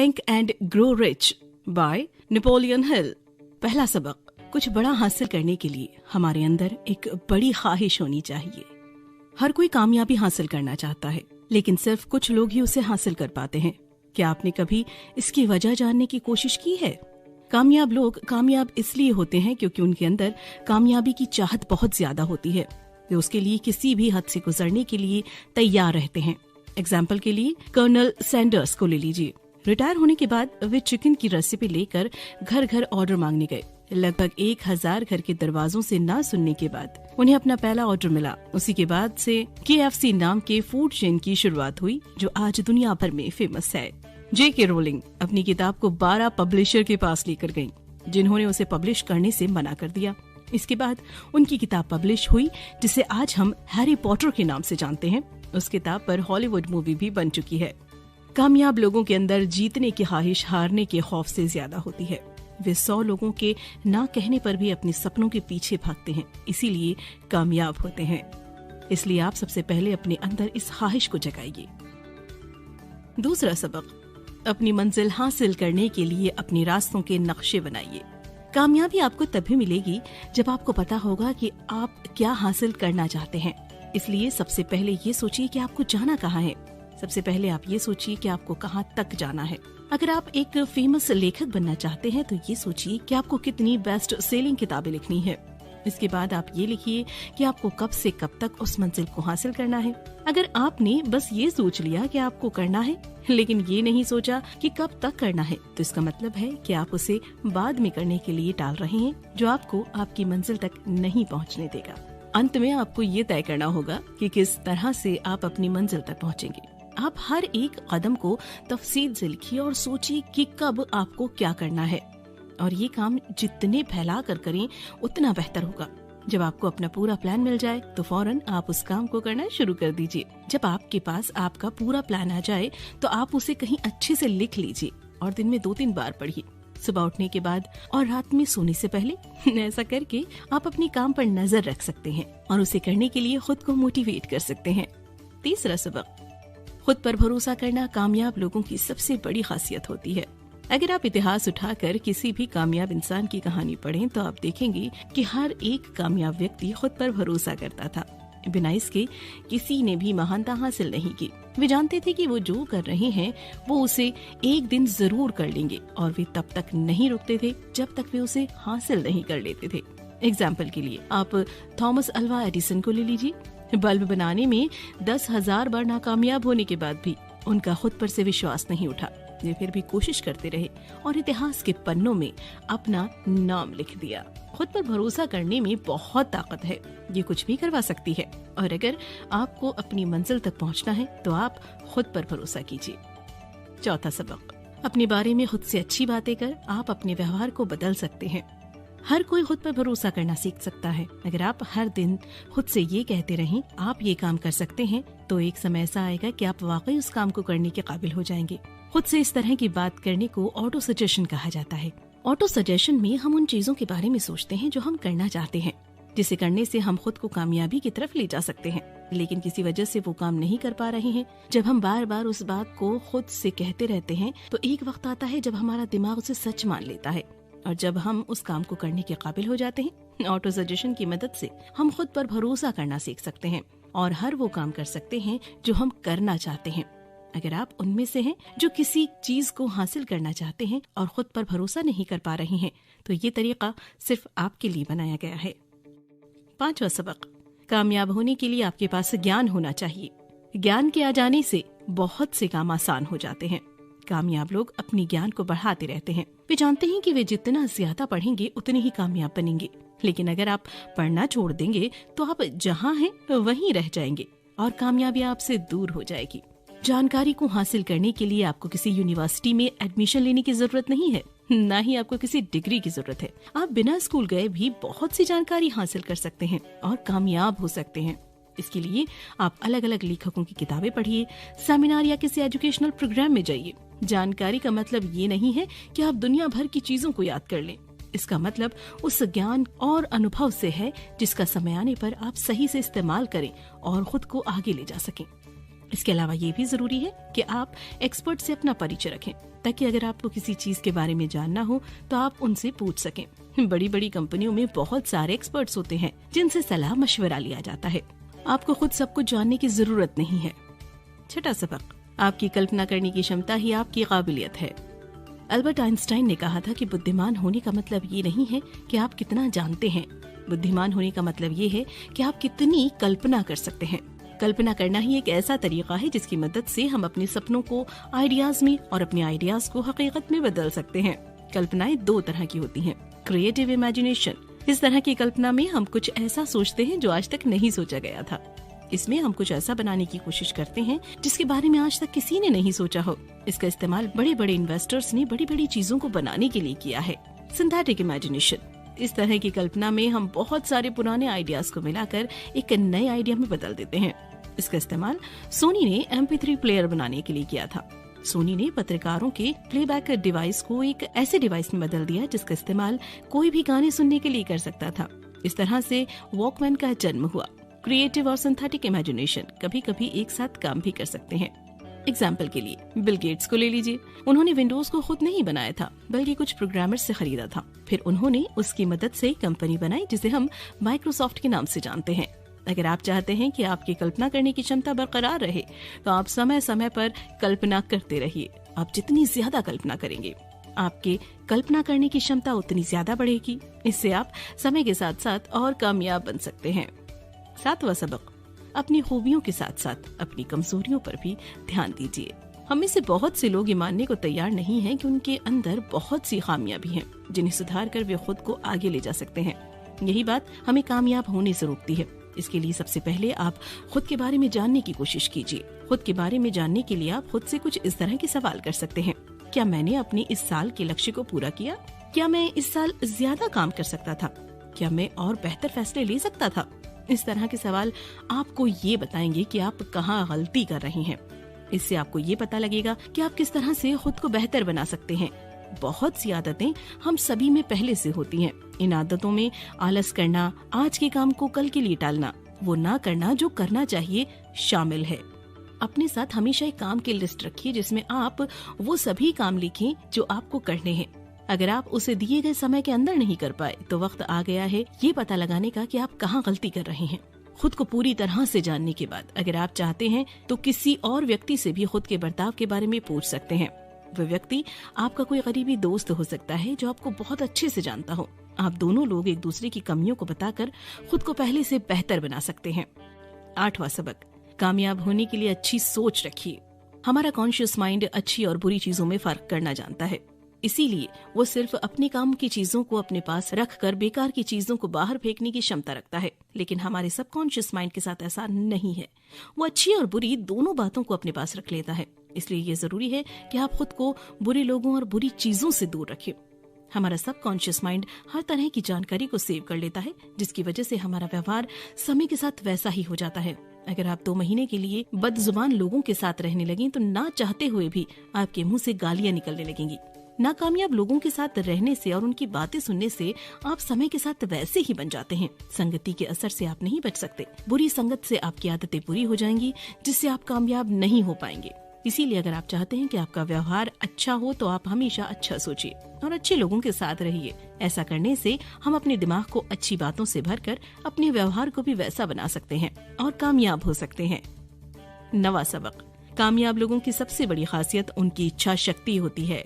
Think and grow rich by Napoleon Hill. पहला सबक, कुछ बड़ा हासिल करने के लिए हमारे अंदर एक बड़ी ख्वाहिश होनी चाहिए। हर कोई कामयाबी हासिल करना चाहता है, लेकिन सिर्फ कुछ लोग ही उसे हासिल कर पाते हैं। क्या आपने कभी इसकी वजह जानने की कोशिश की है? कामयाब लोग कामयाब इसलिए होते हैं क्योंकि उनके अंदर कामयाबी की चाहत बहुत ज्यादा होती है। वे उसके लिए किसी भी हद से गुजरने के लिए तैयार रहते हैं। एग्जाम्पल के लिए कर्नल सैंडर्स को ले लीजिए। रिटायर होने के बाद वे चिकन की रेसिपी लेकर घर घर ऑर्डर मांगने गए। लगभग 1000 घर के दरवाजों से ना सुनने के बाद उन्हें अपना पहला ऑर्डर मिला। उसी के बाद से KFC नाम के फूड चेन की शुरुआत हुई, जो आज दुनिया भर में फेमस है। J.K. रोलिंग अपनी किताब को 12 पब्लिशर के पास लेकर गयी, जिन्होंने उसे पब्लिश करने से मना कर दिया। इसके बाद उनकी किताब पब्लिश हुई, जिसे आज हम हैरी पॉटर के नाम से जानते हैं। उस किताब पर हॉलीवुड मूवी भी बन चुकी है। कामयाब लोगों के अंदर जीतने की ख्वाहिश हारने के खौफ से ज्यादा होती है। वे 100 लोगों के ना कहने पर भी अपने सपनों के पीछे भागते हैं, इसीलिए कामयाब होते हैं। इसलिए आप सबसे पहले अपने अंदर इस ख्वाहिश को जगाइए। दूसरा सबक, अपनी मंजिल हासिल करने के लिए अपने रास्तों के नक्शे बनाइए। कामयाबी आपको तभी मिलेगी जब आपको पता होगा कि आप क्या हासिल करना चाहते हैं। इसलिए सबसे पहले ये सोचिए कि आपको जाना कहाँ है। सबसे पहले आप ये सोचिए कि आपको कहाँ तक जाना है। अगर आप एक फेमस लेखक बनना चाहते हैं तो ये सोचिए कि आपको कितनी बेस्ट सेलिंग किताबें लिखनी है। इसके बाद आप ये लिखिए कि आपको कब से कब तक उस मंजिल को हासिल करना है। अगर आपने बस ये सोच लिया कि आपको करना है, लेकिन ये नहीं सोचा कि कब तक करना है, तो इसका मतलब है कि आप उसे बाद में करने के लिए टाल रहे हैं, जो आपको आपकी मंजिल तक नहीं पहुंचने देगा। अंत में आपको ये तय करना होगा कि किस तरह से आप अपनी मंजिल तक पहुंचेंगे। आप हर एक कदम को तफसील से लिखिए और सोचिए कि कब आपको क्या करना है, और ये काम जितने फैला कर करें उतना बेहतर होगा। जब आपको अपना पूरा प्लान मिल जाए तो फौरन आप उस काम को करना शुरू कर दीजिए। जब आपके पास आपका पूरा प्लान आ जाए तो आप उसे कहीं अच्छे से लिख लीजिए और दिन में 2-3 बार पढ़िए, सुबह उठने के बाद और रात में सोने से पहले। ऐसा करके आप अपने काम पर नजर रख सकते हैं और उसे करने के लिए खुद को मोटिवेट कर सकते हैं। तीसरा सबक, खुद पर भरोसा करना कामयाब लोगों की सबसे बड़ी खासियत होती है। अगर आप इतिहास उठाकर किसी भी कामयाब इंसान की कहानी पढ़ें तो आप देखेंगे कि हर एक कामयाब व्यक्ति खुद पर भरोसा करता था। बिना इसके किसी ने भी महानता हासिल नहीं की। वे जानते थे कि वो जो कर रहे हैं वो उसे एक दिन जरूर कर लेंगे, और वे तब तक नहीं रुकते थे जब तक वे उसे हासिल नहीं कर लेते थे। एग्जाम्पल के लिए आप थॉमस अल्वा एडिसन को ले लीजिए। बल्ब बनाने में 10,000 बार नाकामयाब होने के बाद भी उनका खुद पर से विश्वास नहीं उठा। वे फिर भी कोशिश करते रहे और इतिहास के पन्नों में अपना नाम लिख दिया। खुद पर भरोसा करने में बहुत ताकत है, ये कुछ भी करवा सकती है। और अगर आपको अपनी मंजिल तक पहुंचना है तो आप खुद पर भरोसा कीजिए। चौथा सबक, अपने बारे में खुद से अच्छी बातें कर आप अपने व्यवहार को बदल सकते हैं। हर कोई खुद पर भरोसा करना सीख सकता है। अगर आप हर दिन खुद से ये कहते रहें आप ये काम कर सकते हैं, तो एक समय ऐसा आएगा कि आप वाकई उस काम को करने के काबिल हो जाएंगे। खुद से इस तरह की बात करने को ऑटो सजेशन कहा जाता है। ऑटो सजेशन में हम उन चीजों के बारे में सोचते हैं जो हम करना चाहते हैं, जिसे करने से हम खुद को कामयाबी की तरफ ले जा सकते हैं, लेकिन किसी वजह से वो काम नहीं कर पा रहे हैं। जब हम बार बार उस बात को खुद से कहते रहते हैं तो एक वक्त आता है जब हमारा दिमाग उसे सच मान लेता है, और जब हम उस काम को करने के काबिल हो जाते हैं, ऑटो सजेशन की मदद से हम खुद पर भरोसा करना सीख सकते हैं और हर वो काम कर सकते हैं जो हम करना चाहते हैं। अगर आप उनमें से हैं जो किसी चीज को हासिल करना चाहते हैं और खुद पर भरोसा नहीं कर पा रहे हैं, तो ये तरीका सिर्फ आपके लिए बनाया गया है। पांचवा सबक, कामयाब होने के लिए आपके पास ज्ञान होना चाहिए। ज्ञान के आ जाने से बहुत से काम आसान हो जाते हैं। कामयाब लोग अपनी ज्ञान को बढ़ाते रहते हैं। वे जानते हैं कि वे जितना ज्यादा पढ़ेंगे उतने ही कामयाब बनेंगे, लेकिन अगर आप पढ़ना छोड़ देंगे तो आप जहाँ हैं वहीं रह जाएंगे और कामयाबी आपसे दूर हो जाएगी। जानकारी को हासिल करने के लिए आपको किसी यूनिवर्सिटी में एडमिशन लेने की जरूरत नहीं है, न ही आपको किसी डिग्री की जरूरत है। आप बिना स्कूल गए भी बहुत सी जानकारी हासिल कर सकते हैं और कामयाब हो सकते हैं। इसके लिए आप अलग अलग लेखकों की किताबें पढ़िए, सेमिनार या किसी एजुकेशनल प्रोग्राम में जाइए। जानकारी का मतलब ये नहीं है कि आप दुनिया भर की चीजों को याद कर लें। इसका मतलब उस ज्ञान और अनुभव से है जिसका समय आने पर आप सही से इस्तेमाल करें और खुद को आगे ले जा सकें। इसके अलावा ये भी जरूरी है कि आप एक्सपर्ट से अपना परिचय रखें, ताकि अगर आपको किसी चीज के बारे में जानना हो तो आप उनसे पूछ सकें। बड़ी बड़ी कंपनियों में बहुत सारे एक्सपर्ट्स होते हैं जिनसे सलाह मशवरा लिया जाता है। आपको खुद सब कुछ जानने की जरूरत नहीं है। छठा सबक, आपकी कल्पना करने की क्षमता ही आपकी काबिलियत है। अल्बर्ट आइंस्टाइन ने कहा था कि बुद्धिमान होने का मतलब ये नहीं है कि आप कितना जानते हैं, बुद्धिमान होने का मतलब ये है कि आप कितनी कल्पना कर सकते हैं। कल्पना करना ही एक ऐसा तरीका है जिसकी मदद से हम अपने सपनों को आइडियाज में और अपने आइडियाज को हकीकत में बदल सकते हैं। कल्पनाएं दो तरह की होती हैं, क्रिएटिव इमेजिनेशन। इस तरह की कल्पना में हम कुछ ऐसा सोचते हैं जो आज तक नहीं सोचा गया था। इसमें हम कुछ ऐसा बनाने की कोशिश करते हैं जिसके बारे में आज तक किसी ने नहीं सोचा हो। इसका इस्तेमाल बड़े बड़े इन्वेस्टर्स ने बड़ी बड़ी चीजों को बनाने के लिए किया है। सिंथेटिक इमेजिनेशन, इस तरह की कल्पना में हम बहुत सारे पुराने आइडियाज को मिलाकर एक नए आइडिया में बदल देते हैं। इसका इस्तेमाल सोनी ने MP3 प्लेयर बनाने के लिए किया था। सोनी ने पत्रकारों के प्लेबैक डिवाइस को एक ऐसे डिवाइस में बदल दिया जिसका इस्तेमाल कोई भी गाने सुनने के लिए कर सकता था। इस तरह से वॉकमैन का जन्म हुआ। क्रिएटिव और सिंथेटिक इमेजिनेशन कभी कभी एक साथ काम भी कर सकते हैं। एग्जाम्पल के लिए बिल गेट्स को ले लीजिए। उन्होंने विंडोज को खुद नहीं बनाया था, बल्कि कुछ प्रोग्रामर्स से खरीदा था। फिर उन्होंने उसकी मदद से कंपनी बनाई जिसे हम माइक्रोसॉफ्ट के नाम से जानते हैं। अगर आप चाहते हैं कि आपकी कल्पना करने की क्षमता बरकरार रहे तो आप समय समय पर कल्पना करते रहिए। आप जितनी ज्यादा कल्पना करेंगे, आपके कल्पना करने की क्षमता उतनी ज्यादा बढ़ेगी। इससे आप समय के साथ साथ और कामयाब बन सकते हैं। सातवां सबक, अपनी खूबियों के साथ साथ अपनी कमजोरियों पर भी ध्यान दीजिए। हम में से बहुत से लोग ये मानने को तैयार नहीं हैं कि उनके अंदर बहुत सी खामियां भी हैं जिन्हें सुधार कर वे खुद को आगे ले जा सकते हैं। यही बात हमें कामयाब होने से रोकती है। इसके लिए सबसे पहले आप खुद के बारे में जानने की कोशिश कीजिए। खुद के बारे में जानने के लिए आप खुद से कुछ इस तरह के सवाल कर सकते हैं। क्या मैंने अपने इस साल के लक्ष्य को पूरा किया? क्या मैं इस साल ज्यादा काम कर सकता था? क्या मैं और बेहतर फैसले ले सकता था? इस तरह के सवाल आपको ये बताएंगे कि आप कहाँ गलती कर रहे हैं। इससे आपको ये पता लगेगा कि आप किस तरह से खुद को बेहतर बना सकते हैं। बहुत सी आदतें हम सभी में पहले से होती हैं। इन आदतों में आलस करना, आज के काम को कल के लिए टालना, वो ना करना जो करना चाहिए शामिल है। अपने साथ हमेशा एक काम की लिस्ट रखिए जिसमें आप वो सभी काम लिखें जो आपको करने हैं। अगर आप उसे दिए गए समय के अंदर नहीं कर पाए तो वक्त आ गया है ये पता लगाने का कि आप कहाँ गलती कर रहे हैं। खुद को पूरी तरह से जानने के बाद अगर आप चाहते हैं तो किसी और व्यक्ति से भी खुद के बर्ताव के बारे में पूछ सकते हैं। वह व्यक्ति आपका कोई करीबी दोस्त हो सकता है जो आपको बहुत अच्छे से जानता हो। आप दोनों लोग एक दूसरे की कमियों को बताकर खुद को पहले से बेहतर बना सकते हैं। आठवां सबक, कामयाब होने के लिए अच्छी सोच रखिए। हमारा कॉन्शियस माइंड अच्छी और बुरी चीजों में फर्क करना जानता है। इसीलिए वो सिर्फ अपने काम की चीजों को अपने पास रखकर बेकार की चीजों को बाहर फेंकने की क्षमता रखता है। लेकिन हमारे सबकॉन्शियस माइंड के साथ ऐसा नहीं है। वो अच्छी और बुरी दोनों बातों को अपने पास रख लेता है। इसलिए ये जरूरी है कि आप खुद को बुरे लोगों और बुरी चीजों से दूर रखें। हमारा सबकॉन्शियस माइंड हर तरह की जानकारी को सेव कर लेता है, जिसकी वजह से हमारा व्यवहार समय के साथ वैसा ही हो जाता है। अगर आप 2 महीने के लिए बदजुबान लोगों के साथ रहने लगें तो ना चाहते हुए भी आपके मुंह से गालियां निकलने लगेंगी। नाकामयाब लोगों के साथ रहने से और उनकी बातें सुनने से आप समय के साथ वैसे ही बन जाते हैं। संगति के असर से आप नहीं बच सकते। बुरी संगत से आपकी आदतें बुरी हो जाएंगी, जिससे आप कामयाब नहीं हो पाएंगे। इसीलिए अगर आप चाहते हैं कि आपका व्यवहार अच्छा हो तो आप हमेशा अच्छा सोचिए और अच्छे लोगों के साथ रहिए। ऐसा करने से हम अपने दिमाग को अच्छी बातों से भरकर अपने व्यवहार को भी वैसा बना सकते हैं और कामयाब हो सकते हैं। 9वां सबक, कामयाब लोगों की सबसे बड़ी खासियत उनकी इच्छा शक्ति होती है।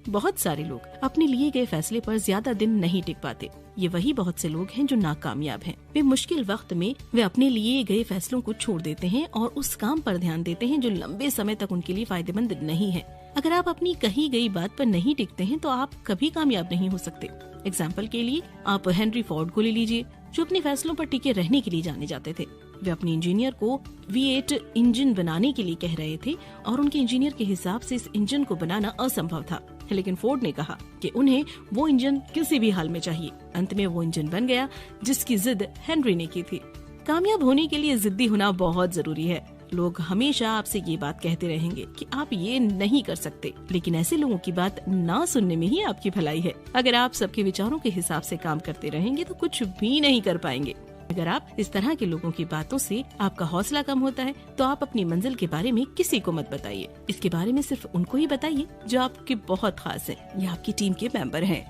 बहुत सारे लोग अपने लिए गए फैसले पर ज्यादा दिन नहीं टिक पाते। ये वही बहुत से लोग हैं जो नाकामयाब हैं। वे मुश्किल वक्त में वे अपने लिए गए फैसलों को छोड़ देते हैं और उस काम पर ध्यान देते हैं जो लंबे समय तक उनके लिए फायदेमंद नहीं है। अगर आप अपनी कही गई बात पर नहीं टिकते हैं तो आप कभी कामयाब नहीं हो सकते। एग्जाम्पल के लिए आप हेनरी फोर्ड को ले लीजिए, जो अपने फैसलों पर टिके रहने के लिए जाने जाते थे। वे अपने इंजीनियर को V8 इंजन बनाने के लिए कह रहे थे और उनके इंजीनियर के हिसाब से इस इंजन को बनाना असंभव था। लेकिन फोर्ड ने कहा कि उन्हें वो इंजन किसी भी हाल में चाहिए। अंत में वो इंजन बन गया जिसकी जिद हेनरी ने की थी। कामयाब होने के लिए जिद्दी होना बहुत जरूरी है। लोग हमेशा आपसे ये बात कहते रहेंगे कि आप ये नहीं कर सकते, लेकिन ऐसे लोगों की बात ना सुनने में ही आपकी भलाई है। अगर आप सबके विचारों के हिसाब से काम करते रहेंगे तो कुछ भी नहीं कर पाएंगे। अगर आप इस तरह के लोगों की बातों से आपका हौसला कम होता है तो आप अपनी मंजिल के बारे में किसी को मत बताइए। इसके बारे में सिर्फ उनको ही बताइए जो आपके बहुत खास हैं या आपकी टीम के मेंबर हैं।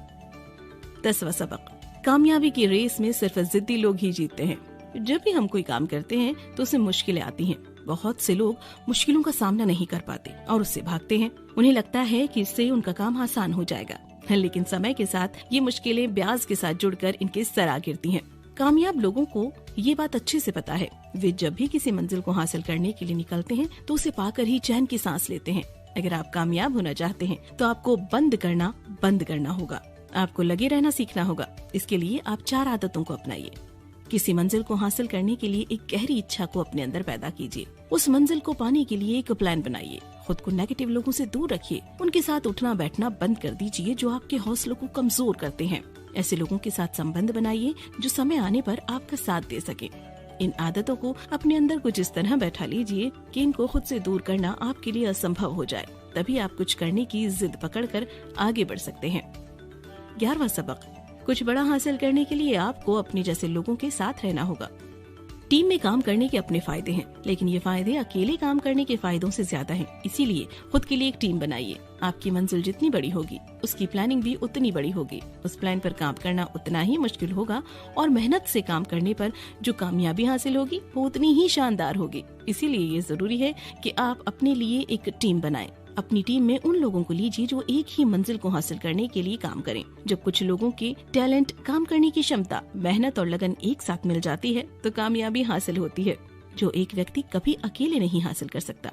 10वां सबक, कामयाबी की रेस में सिर्फ जिद्दी लोग ही जीतते हैं। जब भी हम कोई काम करते हैं तो उससे मुश्किलें आती हैं। बहुत से लोग मुश्किलों का सामना नहीं कर पाते और उससे भागते हैं। उन्हें लगता है कि इससे उनका काम आसान हो जाएगा, लेकिन समय के साथ ये मुश्किलें ब्याज के साथ जुड़कर इनके सर आ गिरती हैं। कामयाब लोगों को ये बात अच्छे से पता है। वे जब भी किसी मंजिल को हासिल करने के लिए निकलते हैं तो उसे पाकर ही चैन की सांस लेते हैं। अगर आप कामयाब होना चाहते हैं तो आपको बंद करना होगा। आपको लगे रहना सीखना होगा। इसके लिए आप 4 आदतों को अपनाइए। किसी मंजिल को हासिल करने के लिए एक गहरी इच्छा को अपने अंदर पैदा कीजिए। उस मंजिल को पाने के लिए एक प्लान बनाइए। खुद को नेगेटिव लोगों से दूर रखिए। उनके साथ उठना बैठना बंद कर दीजिए जो आपके हौसलों को कमजोर करते हैं। ऐसे लोगों के साथ संबंध बनाइए जो समय आने पर आपका साथ दे सके। इन आदतों को अपने अंदर कुछ इस तरह बैठा लीजिए कि इनको खुद से दूर करना आपके लिए असंभव हो जाए। तभी आप कुछ करने की जिद पकड़कर आगे बढ़ सकते हैं। 11वां सबक, कुछ बड़ा हासिल करने के लिए आपको अपने जैसे लोगों के साथ रहना होगा। टीम में काम करने के अपने फायदे हैं, लेकिन ये फायदे अकेले काम करने के फायदों से ज्यादा हैं। इसीलिए खुद के लिए एक टीम बनाइए। आपकी मंजिल जितनी बड़ी होगी उसकी प्लानिंग भी उतनी बड़ी होगी। उस प्लान पर काम करना उतना ही मुश्किल होगा और मेहनत से काम करने पर जो कामयाबी हासिल होगी वो उतनी ही शानदार होगी। इसीलिए ये जरूरी है कि आप अपने लिए एक टीम बनाएं। अपनी टीम में उन लोगों को लीजिए जो एक ही मंजिल को हासिल करने के लिए काम करें। जब कुछ लोगों के टैलेंट, काम करने की क्षमता, मेहनत और लगन एक साथ मिल जाती है तो कामयाबी हासिल होती है, जो एक व्यक्ति कभी अकेले नहीं हासिल कर सकता।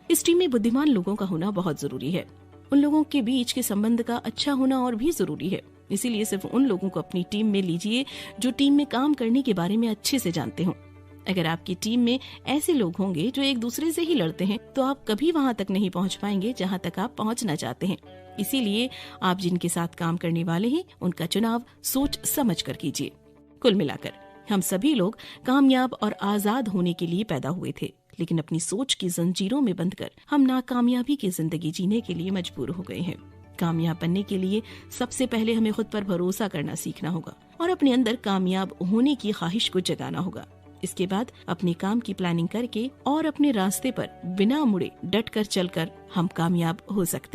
इस टीम में बुद्धिमान लोगों का होना बहुत जरूरी है। उन लोगों के बीच के संबंध का अच्छा होना और भी जरूरी है। इसीलिए सिर्फ उन लोगों को अपनी टीम में लीजिए जो टीम में काम करने के बारे में अच्छे से जानते हों। अगर आपकी टीम में ऐसे लोग होंगे जो एक दूसरे से ही लड़ते हैं तो आप कभी वहाँ तक नहीं पहुँच पाएंगे जहाँ तक आप पहुँचना चाहते हैं। इसीलिए आप जिनके साथ काम करने वाले हैं उनका चुनाव सोच समझ कर कीजिए। कुल मिलाकर हम सभी लोग कामयाब और आजाद होने के लिए पैदा हुए थे, लेकिन अपनी सोच की जंजीरों में बंधकर हम नाकामयाबी की जिंदगी जीने के लिए मजबूर हो गए हैं। कामयाब बनने के लिए सबसे पहले हमें खुद पर भरोसा करना सीखना होगा और अपने अंदर कामयाब होने की ख्वाहिश को जगाना होगा। इसके बाद अपने काम की प्लानिंग करके और अपने रास्ते पर बिना मुड़े डट कर चलकर हम कामयाब हो सकते हैं।